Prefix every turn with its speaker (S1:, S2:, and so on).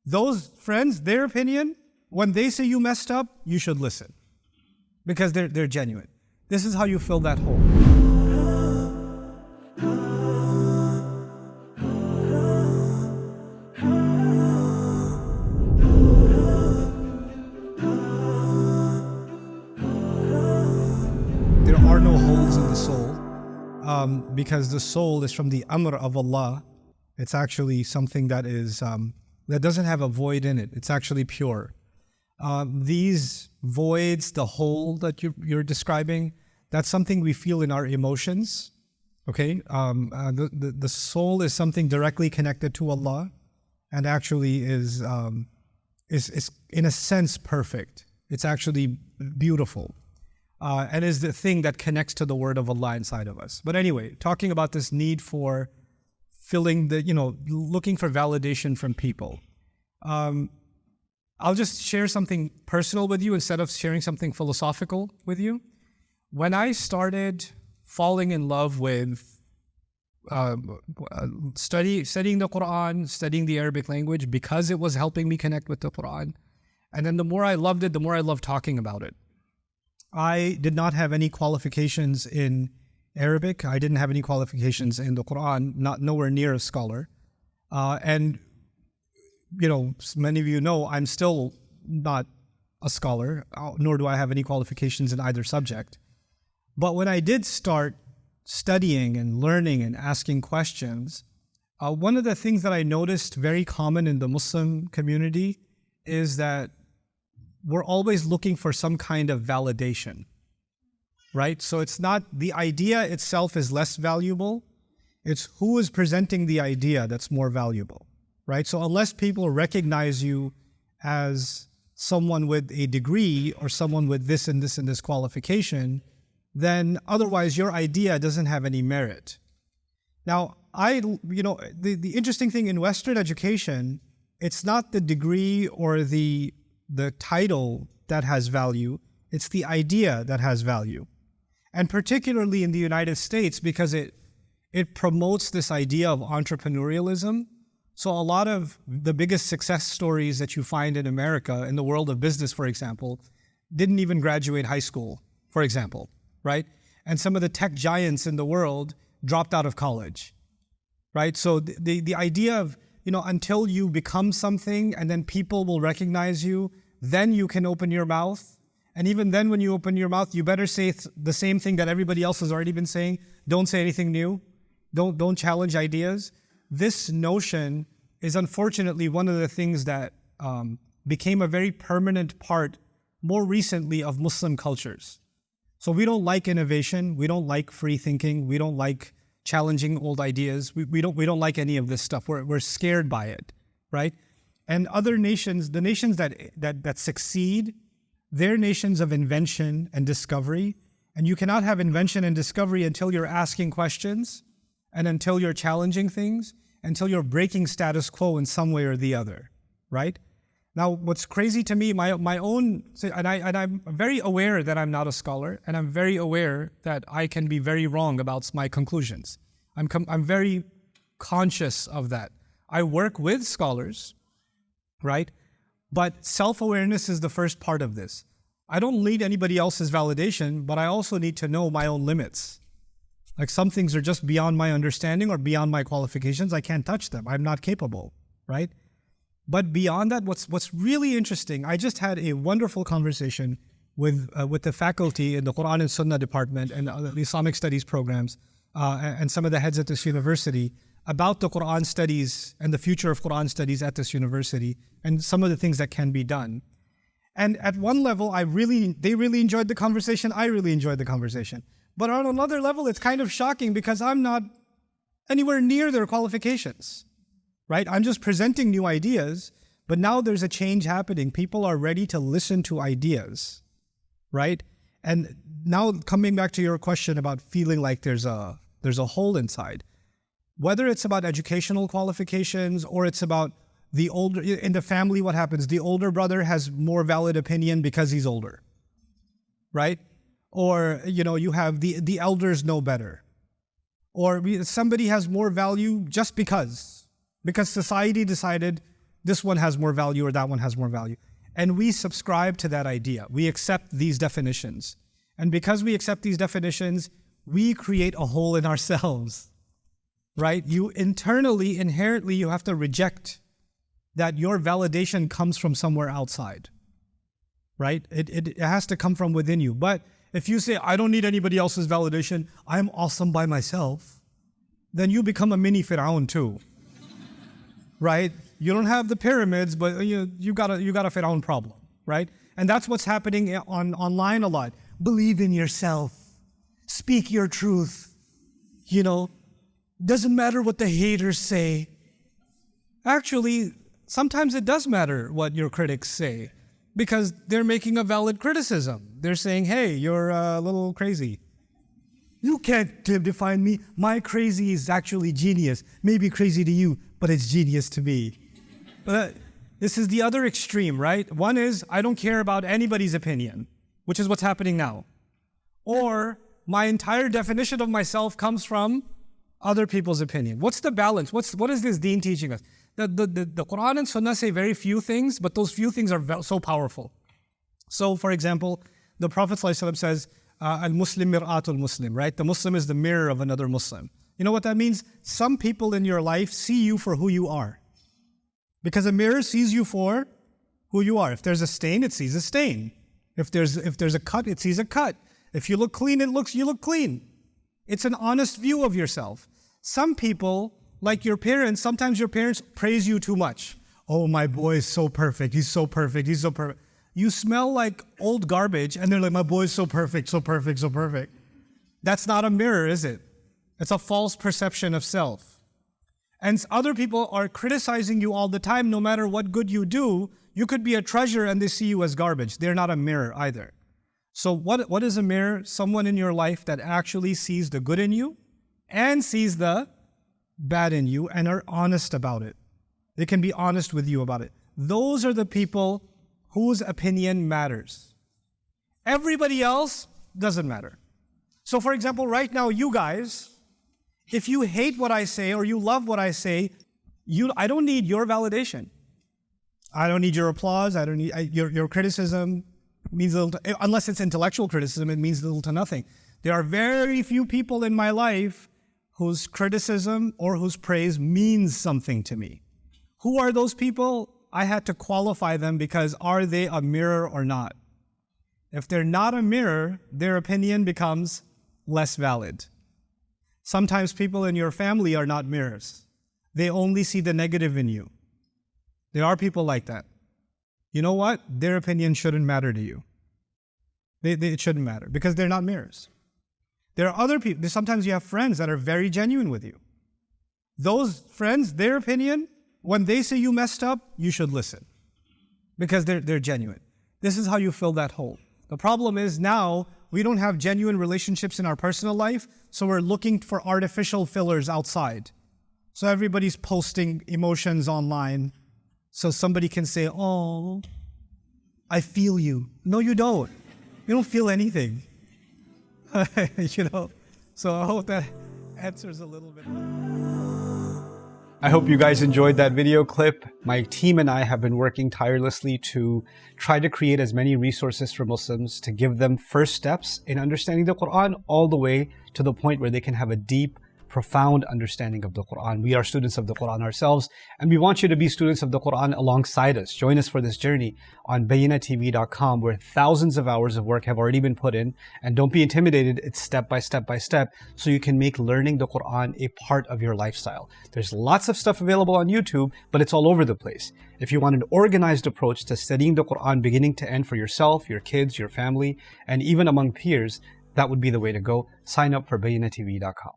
S1: those friends, their opinion, when they say you messed up, you should listen. Because they're genuine. This is how you fill that hole. There are no holes in the soul because the soul is from the amr of Allah. It's actually something that is that doesn't have a void in it. It's actually pure. These voids, the hole that you're describing, that's something we feel in our emotions. Okay, the soul is something directly connected to Allah, and actually is in a sense perfect. It's actually beautiful, and is the thing that connects to the word of Allah inside of us. But anyway, talking about this need for filling looking for validation from people. I'll just share something personal with you instead of sharing something philosophical with you. When I started falling in love with studying the Quran, studying the Arabic language, because it was helping me connect with the Quran, and then the more I loved it, the more I loved talking about it. I did not have any qualifications in Arabic. I didn't have any qualifications in the Quran, nowhere near a scholar. And many of you know, I'm still not a scholar, nor do I have any qualifications in either subject. But when I did start studying and learning and asking questions, one of the things that I noticed very common in the Muslim community is that we're always looking for some kind of validation, right? So it's not, the idea itself is less valuable, it's who is presenting the idea that's more valuable. Right? So unless people recognize you as someone with a degree or someone with this and this and this qualification, then otherwise your idea doesn't have any merit. Now, the interesting thing in Western education, it's not the degree or the title that has value, it's the idea that has value. And particularly in the United States, because it promotes this idea of entrepreneurialism. So a lot of the biggest success stories that you find in America, in the world of business, for example, didn't even graduate high school, for example, right? And some of the tech giants in the world dropped out of college, right? So the idea of, until you become something and then people will recognize you, then you can open your mouth. And even then when you open your mouth, you better say the same thing that everybody else has already been saying. Don't say anything new. Don't challenge ideas. This notion is unfortunately one of the things that became a very permanent part more recently of Muslim cultures. So we don't like innovation, we don't like free thinking, we don't like challenging old ideas, we don't like any of this stuff. We're scared by it, right? And other nations, the nations that succeed, they're nations of invention and discovery. And you cannot have invention and discovery until you're asking questions, and until you're challenging things, until you're breaking status quo in some way or the other, right? Now, what's crazy to me, my own, and I'm very aware that I'm not a scholar, and I'm very aware that I can be very wrong about my conclusions. I'm very conscious of that. I work with scholars, right? But self-awareness is the first part of this. I don't need anybody else's validation, but I also need to know my own limits. Like some things are just beyond my understanding or beyond my qualifications. I can't touch them. I'm not capable, right? But beyond that, what's really interesting, I just had a wonderful conversation with the faculty in the Quran and Sunnah department and the Islamic studies programs and some of the heads at this university about the Quran studies and the future of Quran studies at this university and some of the things that can be done. And at one level, they really enjoyed the conversation. I really enjoyed the conversation. But on another level, it's kind of shocking because I'm not anywhere near their qualifications, right? I'm just presenting new ideas, but now there's a change happening. People are ready to listen to ideas, right? And now coming back to your question about feeling like there's a hole inside, whether it's about educational qualifications or it's about in the family, what happens? The older brother has more valid opinion because he's older, right? Or, you have the elders know better. Or somebody has more value just because society decided this one has more value or that one has more value. And we subscribe to that idea. We accept these definitions. And because we accept these definitions, we create a hole in ourselves, right? You internally, inherently, you have to reject that your validation comes from somewhere outside, right? It has to come from within you. But if you say, I don't need anybody else's validation, I'm awesome by myself, then you become a mini Fir'aun too, right? You don't have the pyramids, but you got a Fir'aun problem, right? And that's what's happening online a lot. Believe in yourself. Speak your truth. Doesn't matter what the haters say. Actually, sometimes it does matter what your critics say because they're making a valid criticism. They're saying, hey, you're a little crazy. You can't define me. My crazy is actually genius. Maybe crazy to you, but it's genius to me. But this is the other extreme, right? One is, I don't care about anybody's opinion, which is what's happening now. Or my entire definition of myself comes from other people's opinion. What's the balance? What is this deen teaching us? The Quran and Sunnah say very few things, but those few things are so powerful. So, for example, the Prophet ﷺ says, Al-Muslim mir'atul Muslim, right? The Muslim is the mirror of another Muslim. You know what that means? Some people in your life see you for who you are. Because a mirror sees you for who you are. If there's a stain, it sees a stain. If there's a cut, it sees a cut. If you look clean, you look clean. It's an honest view of yourself. Some people, like your parents, sometimes your parents praise you too much. Oh, my boy is so perfect. He's so perfect. He's so perfect. You smell like old garbage, and they're like, my boy is so perfect, so perfect, so perfect. That's not a mirror, is it? It's a false perception of self. And other people are criticizing you all the time, no matter what good you do. You could be a treasure and they see you as garbage. They're not a mirror either. So what is a mirror? Someone in your life that actually sees the good in you and sees the bad in you and are honest about it. They can be honest with you about it. Those are the people whose opinion matters. Everybody else doesn't matter. So for example, right now, you guys, if you hate what I say or you love what I say, I don't need your validation. I don't need your applause. I don't need your criticism. Means little unless it's intellectual criticism, it means little to nothing. There are very few people in my life whose criticism or whose praise means something to me. Who are those people? I had to qualify them because are they a mirror or not? If they're not a mirror, their opinion becomes less valid. Sometimes people in your family are not mirrors. They only see the negative in you. There are people like that. You know what? Their opinion shouldn't matter to you. It shouldn't matter because they're not mirrors. There are other people. Sometimes you have friends that are very genuine with you. Those friends, their opinion, when they say you messed up, you should listen because they're genuine. This is how you fill that hole. The problem is now we don't have genuine relationships in our personal life, so we're looking for artificial fillers outside. So everybody's posting emotions online so somebody can say, oh, I feel you. No, you don't. You don't feel anything. So I hope that answers a little bit. I hope you guys enjoyed that video clip. My team and I have been working tirelessly to try to create as many resources for Muslims to give them first steps in understanding the Quran all the way to the point where they can have a deep, profound understanding of the Quran. We are students of the Quran ourselves, and we want you to be students of the Quran alongside us. Join us for this journey on BayyinahTV.com, where thousands of hours of work have already been put in. And don't be intimidated, it's step by step by step, so you can make learning the Quran a part of your lifestyle. There's lots of stuff available on YouTube, but it's all over the place. If you want an organized approach to studying the Quran beginning to end for yourself, your kids, your family, and even among peers, that would be the way to go. Sign up for BayyinahTV.com.